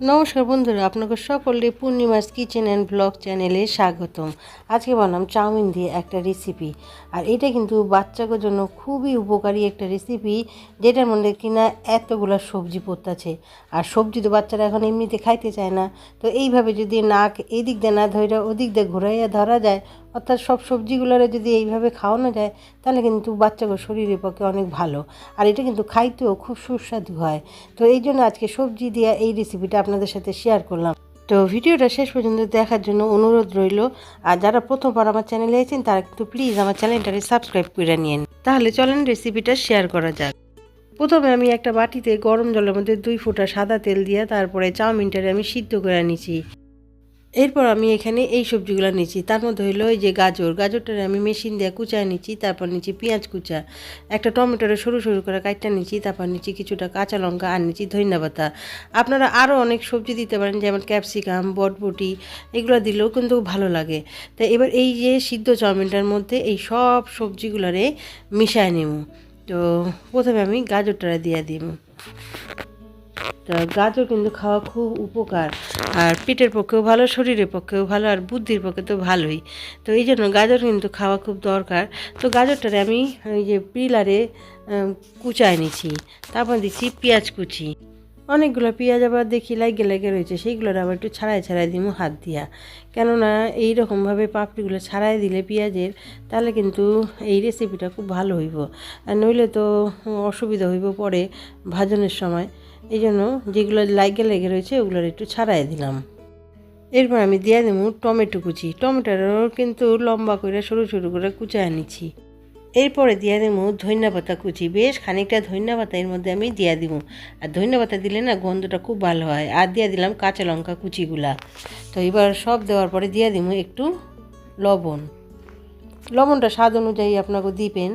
নমস্কার বন্ধুরা, আপনাকে সকলে পূর্ণিমাস কিচেন অ্যান্ড ব্লগ চ্যানেলে স্বাগতম। আজকে বানাম চাউমিন দিয়ে একটা রেসিপি। আর এটা কিন্তু বাচ্চাদের জন্য খুবই উপকারী একটা রেসিপি, যেটার মধ্যে কিনা এতগুলা সবজি পড়তেছে। আর সবজি তো বাচ্চারা এখন এমনিতে খাইতে চায় না। তো এইভাবে যদি নাক এদিক দিয়ে না ধরে ওদিক দিয়ে ঘুরাইয়া ধরা যায়, অর্থাৎ সব সবজিগুলোরে যদি এইভাবে খাওয়ানো যায়, তাহলে কিন্তু বাচ্চাদের শরীরের পক্ষে অনেক ভালো। আর এটা কিন্তু খাইতেও খুব সুস্বাদু হয়। তো এই জন্য আজকে সবজি দিয়ে এই রেসিপিটা আপনাদের সাথে শেয়ার করলাম। তো ভিডিওটা শেষ পর্যন্ত দেখার জন্য অনুরোধ রইল। আর যারা প্রথমবার আমার চ্যানেলে এসেছেন তারা কিন্তু প্লিজ আমার চ্যানেলটাকে সাবস্ক্রাইব করে নিন। তাহলে চলেন রেসিপিটা শেয়ার করা যাক। প্রথমে আমি একটা বাটিতে গরম জলের মধ্যে 2 ফোঁটা সাদা তেল দিয়ে তারপরে চাউমিনটারে আমি সিদ্ধ করে নিয়েছি। এরপর আমি এখানে এই সবজিগুলো নিচ্ছি। তার মধ্যে হলো এই যে গাজরটা আমি মেশিন দিয়ে কুচায় নিচ্ছি। তারপর নিচ্ছি পেঁয়াজ কুচা, একটা টমেটোরে সরু সরু করে কাটটা নিচ্ছি। তারপর নিচ্ছি কিছুটা কাঁচা লঙ্কা আর নিচ্ছি ধনিয়া পাতা। আপনারা আরও অনেক সবজি দিতে পারেন, যেমন ক্যাপসিকাম, বটবটি, এগুলো দিলেও কিন্তু ভালো লাগে। তো এবার এই যে সিদ্ধ চাউমিনটার মধ্যে এই সব সবজিগুলোরে মিশায় নেব। তো প্রথমে আমি গাজরটা দিয়ে দিব। তা গাজর কিন্তু খাওয়া খুব উপকার, আর পেটের পক্ষেও ভালো, শরীরের পক্ষেও ভালো, আর বুদ্ধির পক্ষে তো ভালোই। তো এই জন্য গাজর কিন্তু খাওয়া খুব দরকার। তো গাজরটারে আমি ওই যে পিলারে কুচায় নিছি। তারপর দিচ্ছি পেঁয়াজ কুচি। অনেকগুলো পেঁয়াজ আবার দেখি লাগে লাগে রয়েছে, সেইগুলোর আবার একটু ছাড়াই ছাড়াই দিব হাত দিয়া। কেননা এইরকমভাবে পাপড়িগুলো ছাড়াই দিলে পেঁয়াজের, তাহলে কিন্তু এই রেসিপিটা খুব ভালো হইব। আর নইলে তো অসুবিধা হইব পরে ভাজনের সময়। এই জন্য যেগুলো লাগে লেগে রয়েছে ওগুলোর একটু ছাড়াই দিলাম। এরপর আমি দিয়ে দেবো টমেটো কুচি। টমেটোরও কিন্তু লম্বা করে সরু সরু করে কুচায় নিচ্ছি। এরপরে দিয়ে দেবো ধনিয়া পাতা কুচি, বেশ খানিকটা ধনিয়া পাতা এর মধ্যে আমি দিয়ে দিব। আর ধনিয়া পাতা দিলে না গন্ধটা খুব ভালো হয়। আর দিয়ে দিলাম কাঁচা লঙ্কা কুচিগুলা। তো এবার সব দেওয়ার পরে দিয়ে দিব একটু লবণ। লবণটা স্বাদ অনুযায়ী আপনাকে দিবেন।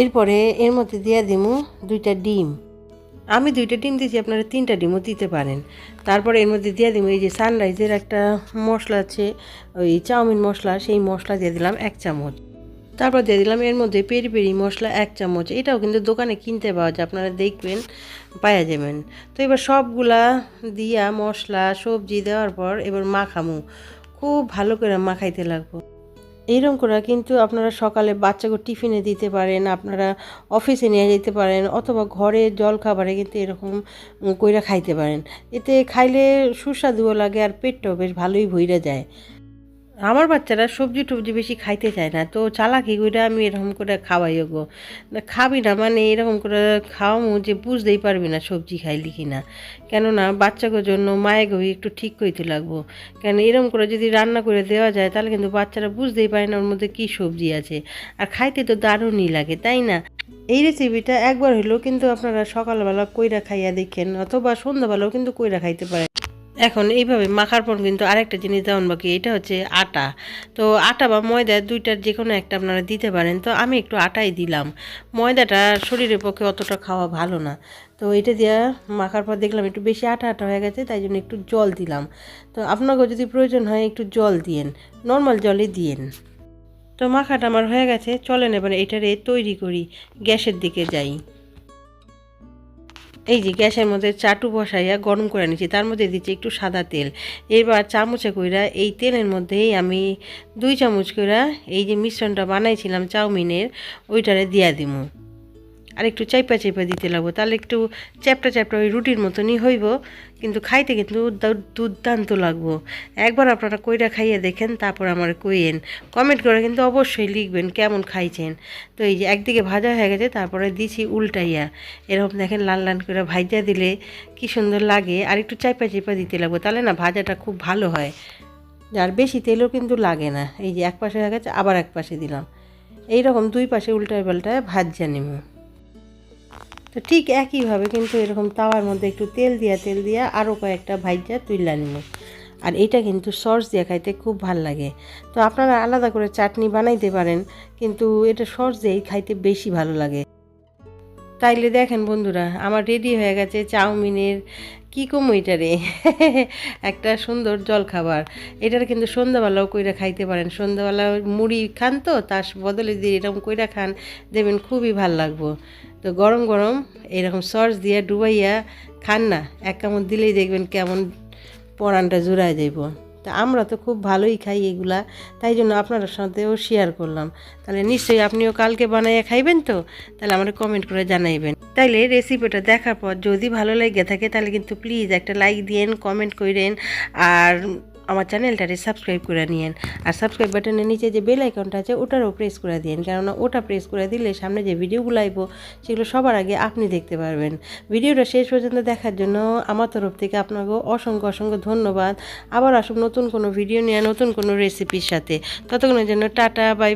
এরপরে এর মধ্যে দিয়ে দিব 2টা ডিম। আমি 2টা ডিম দিয়েছি, আপনারা 3টা ডিমও দিতে পারেন। তারপরে এর মধ্যে দিয়ে দিব এই যে সানরাইজের একটা মশলা আছে, ওই চাউমিন মশলা, সেই মশলা দিয়ে দিলাম 1 চামচ। তারপর দিয়ে দিলাম এর মধ্যে পেরি পেরি মশলা 1 চামচ। এটাও কিন্তু দোকানে কিনতে পাওয়া যায়, আপনারা দেখবেন পাওয়া যাবেন। তো এবার সবগুলা দিয়া মশলা সবজি দেওয়ার পর এবার মাখামু, খুব ভালো করে মাখাইতে লাগবো। এইরকম করে কিন্তু আপনারা সকালে বাচ্চাকে টিফিনে দিতে পারেন, আপনারা অফিসে নিয়ে যেতে পারেন, অথবা ঘরে জল খাবারে কিন্তু এরকম কইরা খাইতে পারেন। এতে খাইলে সুস্বাদুও লাগে আর পেটটাও বেশ ভালোই ভইরা যায়। আমার বাচ্চারা সবজি টবজি বেশি খাইতে চায় না, তো চালাকি করে আমি এরকম করে খাওয়াই গো। খাবি না মানে এরকম করে খাওয়ামো যে বুঝতেই পারবি না সবজি খাইলি কি না। কেননা বাচ্চাদের জন্য মায়েকেও একটু ঠিক করতে লাগবো। কেন এরকম করে যদি রান্না করে দেওয়া যায়, তাহলে কিন্তু বাচ্চারা বুঝতেই পারে না ওর মধ্যে কী সবজি আছে। আর খাইতে তো দারুণই লাগে, তাই না? এই রেসিপিটা একবার হলেও কিন্তু আপনারা সকালবেলা কইরা খাইয়া দেখেন, অথবা সন্ধ্যাবেলাও কিন্তু কইরা খাইতে পারেন। এখন এইভাবে মাখার পর কিন্তু আরেকটা জিনিস দেওয়ান বাকি, এটা হচ্ছে আটা। তো আটা বা ময়দা 2টার যে কোনো একটা আপনারা দিতে পারেন। তো আমি একটু আটাই দিলাম। ময়দাটা শরীরের পক্ষে অতটা খাওয়া ভালো না। তো এটা দিয়ে মাখার পর দেখলাম একটু বেশি আটা আটা হয়ে গেছে, তাই জন্য একটু জল দিলাম। তো আপনাকেও যদি প্রয়োজন হয় একটু জল দিয়েন, নর্মাল জলই দিয়েন। তো মাখাটা আমার হয়ে গেছে, চলেন এবার এটারে তৈরি করি। গ্যাসের দিকে যাই। এই যে গ্যাসের মধ্যে চাটু বসাইয়া গরম করে নিচ্ছি, তার মধ্যে দিচ্ছি একটু সাদা তেল। এবার চামচে কইরা এই তেলের মধ্যেই আমি 2 চামচ কইরা এই যে মিশ্রণটা বানাইছিলাম চাউমিনের, ওইটারে দিয়া দিমু। আর একটু চাইপা চাইপা দিতে লাগবো, তাহলে একটু চ্যাপটা চ্যাপটা ওই রুটির মতনই হইব, কিন্তু খাইতে কিন্তু দুর্দান্ত লাগবো। একবার আপনারা কইরা খাইয়ে দেখেন, তারপর আমার কইয়েন, কমেন্ট করে কিন্তু অবশ্যই লিখবেন কেমন খাইছেন। তো এই যে একদিকে ভাজা হয়ে গেছে, তারপরে দিছি উল্টাইয়া। এরকম দেখেন লাল লাল করে ভাজা দিলে কি সুন্দর লাগে। আর একটু চাইপা চাইপা দিতে লাগবো, তাহলে না ভাজাটা খুব ভালো হয়। আর বেশি তেলও কিন্তু লাগে না। এই যে এক পাশে হয়ে গেছে, আবার এক পাশে দিলাম। এইরকম 2 পাশে উল্টায় পাল্টায় ভাজা নিব। তো ঠিক একইভাবে কিন্তু এরকম তাওয়ার মধ্যে একটু তেল দিয়া আরও কয়েকটা ভাইজা তুইলা নিব। আর এটা কিন্তু সস দিয়ে খাইতে খুব ভাল লাগে। তো আপনারা আলাদা করে চাটনি বানাইতে পারেন, কিন্তু এটা সস দিয়েই খাইতে বেশি ভালো লাগে। তাইলে দেখেন বন্ধুরা, আমার রেডি হয়ে গেছে চাউমিনের কী কম এটারে একটা সুন্দর জলখাবার। এটার কিন্তু সন্ধ্যাবেলাও কইরা খাইতে পারেন। সন্ধ্যাবেলা মুড়ি খান তো তার বদলে দিয়ে এরকম কইরা খান, দেখবেন খুবই ভাল লাগবো। তো গরম গরম এরকম সস দিয়ে ডুবাইয়া খান না, এক কামড় দিলেই দেখবেন কেমন পরানটা জুড়ায় যাইব। তা আমরা তো খুব ভালোই খাই এগুলা, তাই জন্য আপনাদের সাথেও শেয়ার করলাম। তাহলে নিশ্চয়ই আপনিও কালকে বানাইয়া খাইবেন তো, তাহলে আমার কমেন্ট করে জানাইবেন। তাইলে রেসিপিটা দেখার পর যদি ভালো লেগে থাকে তাহলে কিন্তু প্লিজ একটা লাইক দিয়েন, কমেন্ট করেন, আর আমার চ্যানেলটারে সাবস্ক্রাইব করে নিয়েন। আর সাবস্ক্রাইব বাটনের নিচে যে বেল আইকনটা আছে ওটারও প্রেস করে দিন, কেননা ওটা প্রেস করে দিলে সামনে যে ভিডিওগুলো আইব সেগুলো সবার আগে আপনি দেখতে পারবেন। ভিডিওটা শেষ পর্যন্ত দেখার জন্য আমার তরফ থেকে আপনাকেও অসংখ্য অসংখ্য ধন্যবাদ। আবার আসুন নতুন কোনো ভিডিও নিয়ে, নতুন কোনো রেসিপির সাথে। ততক্ষণের জন্য টাটা, বাই।